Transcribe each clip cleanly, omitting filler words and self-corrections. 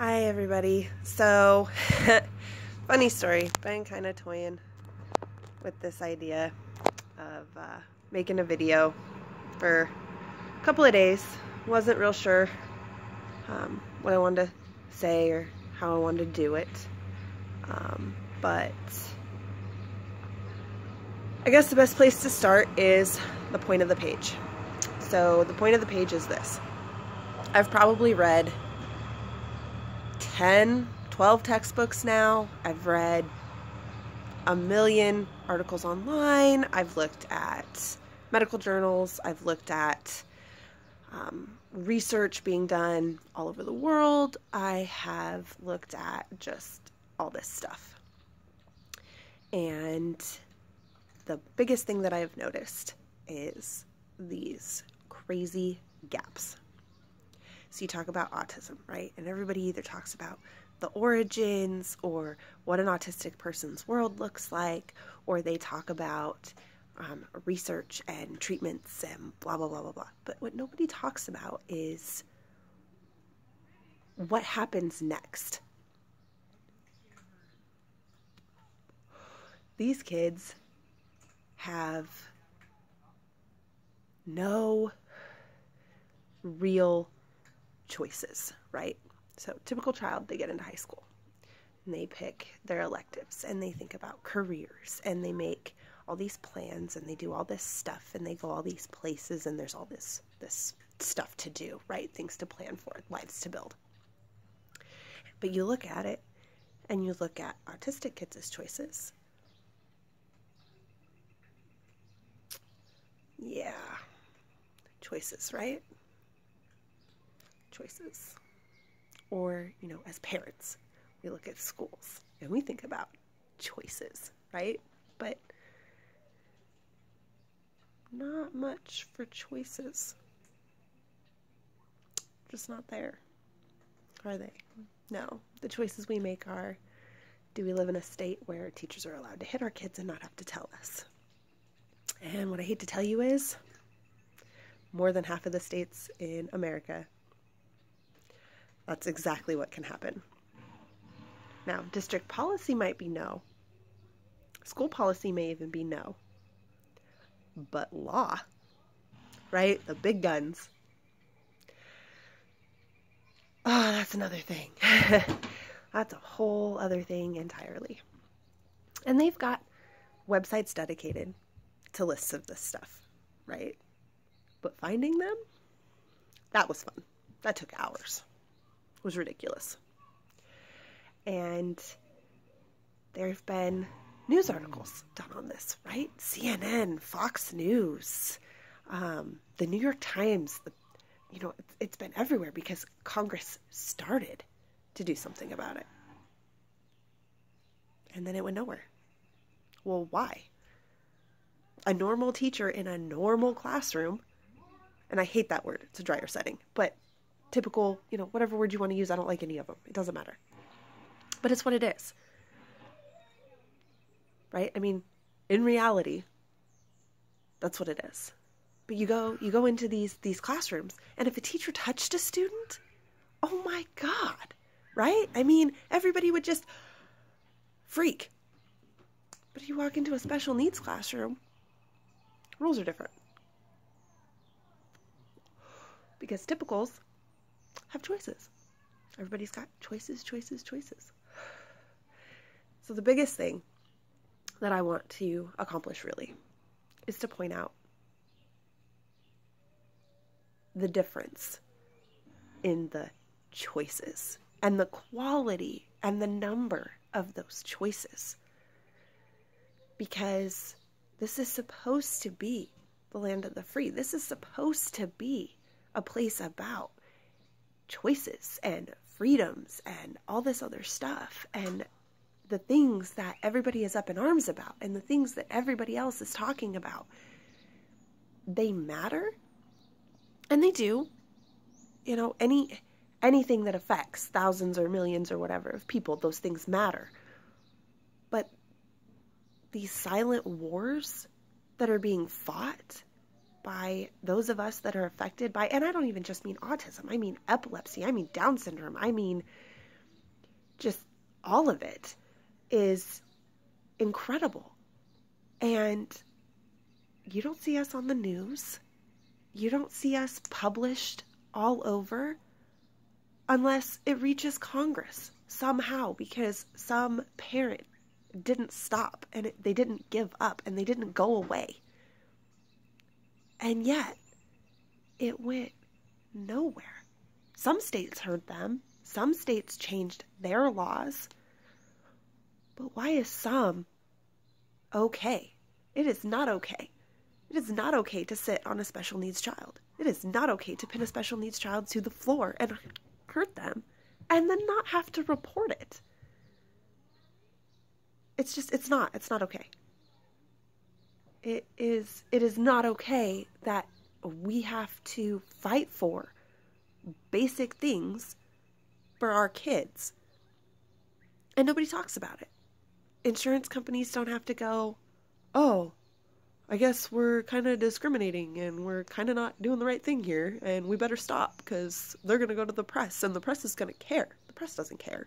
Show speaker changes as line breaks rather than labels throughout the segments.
Hi everybody. So, funny story, been kind of toying with this idea of making a video for a couple of days. Wasn't real sure what I wanted to say or how I wanted to do it, but I guess the best place to start is the point of the page. So the point of the page is this. I've probably read 10, 12 textbooks now. I've read a million articles online. I've looked at medical journals. I've looked at research being done all over the world. I have looked at just all this stuff. And the biggest thing that I have noticed is these crazy gaps. So you talk about autism, right? And everybody either talks about the origins or what an autistic person's world looks like, or they talk about research and treatments and blah, blah, blah, blah, blah. But what nobody talks about is what happens next. These kids have no real choices, right? So typical child, they get into high school and they pick their electives and they think about careers and they make all these plans and they do all this stuff and they go all these places and there's all this stuff to do, right? Things to plan for, lives to build. But you look at it and you look at autistic kids' choices. Yeah, choices, right? Choices. Or, as parents, we look at schools and we think about choices, right? But not much for choices. Just not there, are they? No. The choices we make are, do we live in a state where teachers are allowed to hit our kids and not have to tell us? And what I hate to tell you is, more than half of the states in America, that's exactly what can happen. Now, district policy might be no. School policy may even be no. But law, right? The big guns. Oh, that's another thing. That's a whole other thing entirely. And they've got websites dedicated to lists of this stuff, right? But finding them, that was fun. That took hours. It was ridiculous. And there have been news articles done on this, right? CNN, Fox News, the New York Times, it's been everywhere because Congress started to do something about it. And then it went nowhere. Well, why? A normal teacher in a normal classroom, and I hate that word, it's a dryer setting, but typical, whatever word you want to use, I don't like any of them. It doesn't matter. But it's what it is. Right? I mean, in reality, that's what it is. But you go into these classrooms, and if a teacher touched a student, oh my God, right? I mean, everybody would just freak. But if you walk into a special needs classroom, rules are different. Because typicals have choices. Everybody's got choices. So the biggest thing that I want to accomplish really is to point out the difference in the choices and the quality and the number of those choices. Because this is supposed to be the land of the free. This is supposed to be a place about choices and freedoms and all this other stuff and the things that everybody is up in arms about and the things that everybody else is talking about. They matter, and they do. Anything that affects thousands or millions or whatever of people, those things matter. But these silent wars that are being fought by those of us that are affected by, and I don't even just mean autism, I mean epilepsy, I mean Down syndrome, I mean just all of it is incredible. And you don't see us on the news. You don't see us published all over unless it reaches Congress somehow, because some parent didn't stop and they didn't give up and they didn't go away. And yet it went nowhere. Some states heard them. Some states changed their laws. But why is some okay? It is not okay. It is not okay to sit on a special needs child. It is not okay to pin a special needs child to the floor and hurt them and then not have to report it. It's not okay. It is not okay that we have to fight for basic things for our kids. And nobody talks about it. Insurance companies don't have to go, oh, I guess we're kind of discriminating and we're kind of not doing the right thing here and we better stop because they're going to go to the press and the press is going to care. The press doesn't care.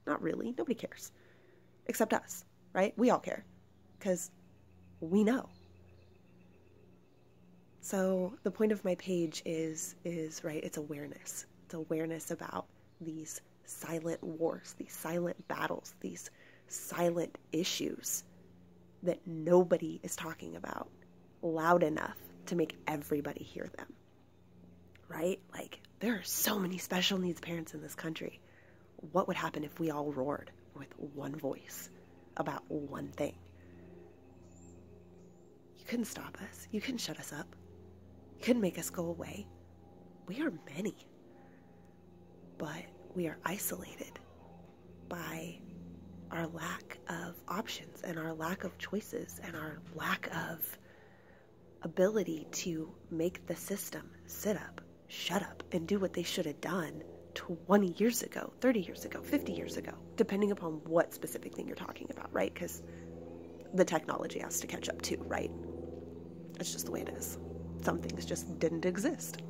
Not really. Nobody cares. Except us, right? We all care because we know. So the point of my page is right, it's awareness. It's awareness about these silent wars, these silent battles, these silent issues that nobody is talking about loud enough to make everybody hear them, right? Like, there are so many special needs parents in this country. What would happen if we all roared with one voice about one thing? You couldn't stop us. You couldn't shut us up. You couldn't make us go away. We are many, but we are isolated by our lack of options and our lack of choices and our lack of ability to make the system sit up, shut up, and do what they should have done 20 years ago, 30 years ago, 50 years ago, depending upon what specific thing you're talking about, right? Because the technology has to catch up too, right? It's just the way it is. Some things just didn't exist.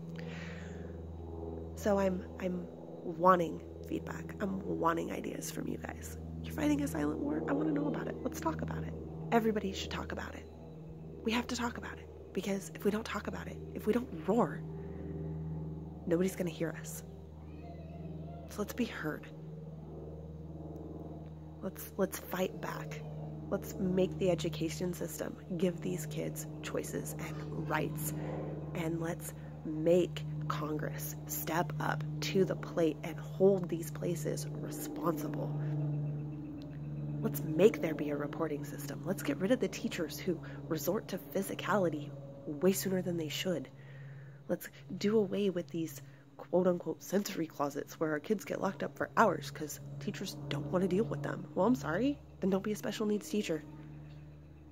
So I'm wanting feedback. I'm wanting ideas from you guys. You're fighting a silent war? I want to know about it. Let's talk about it. Everybody should talk about it. We have to talk about it, because if we don't talk about it, if we don't roar, nobody's going to hear us. So let's be heard. Let's fight back. Let's make the education system give these kids choices and rights. And let's make Congress step up to the plate and hold these places responsible. Let's make there be a reporting system. Let's get rid of the teachers who resort to physicality way sooner than they should. Let's do away with these quote-unquote sensory closets where our kids get locked up for hours because teachers don't want to deal with them. Well, I'm sorry. Then don't be a special needs teacher.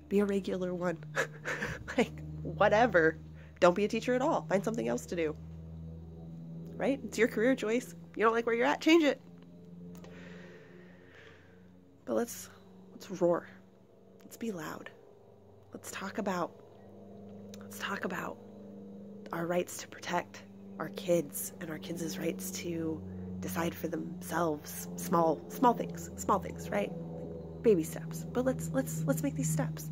Be a regular one. Like, whatever. Don't be a teacher at all. Find something else to do. Right? It's your career choice. You don't like where you're at, change it. But let's roar. Let's be loud. Let's talk about our rights to protect our kids and our kids' rights to decide for themselves. Small things, right? Like baby steps. But let's make these steps.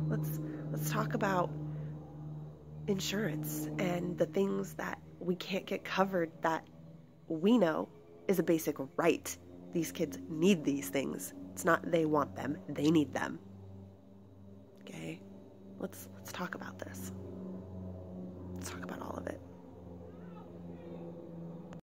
Let's talk about insurance and the things that we can't get covered that we know is a basic right. These kids need these things. It's not they want them, they need them. Okay? Let's talk about this.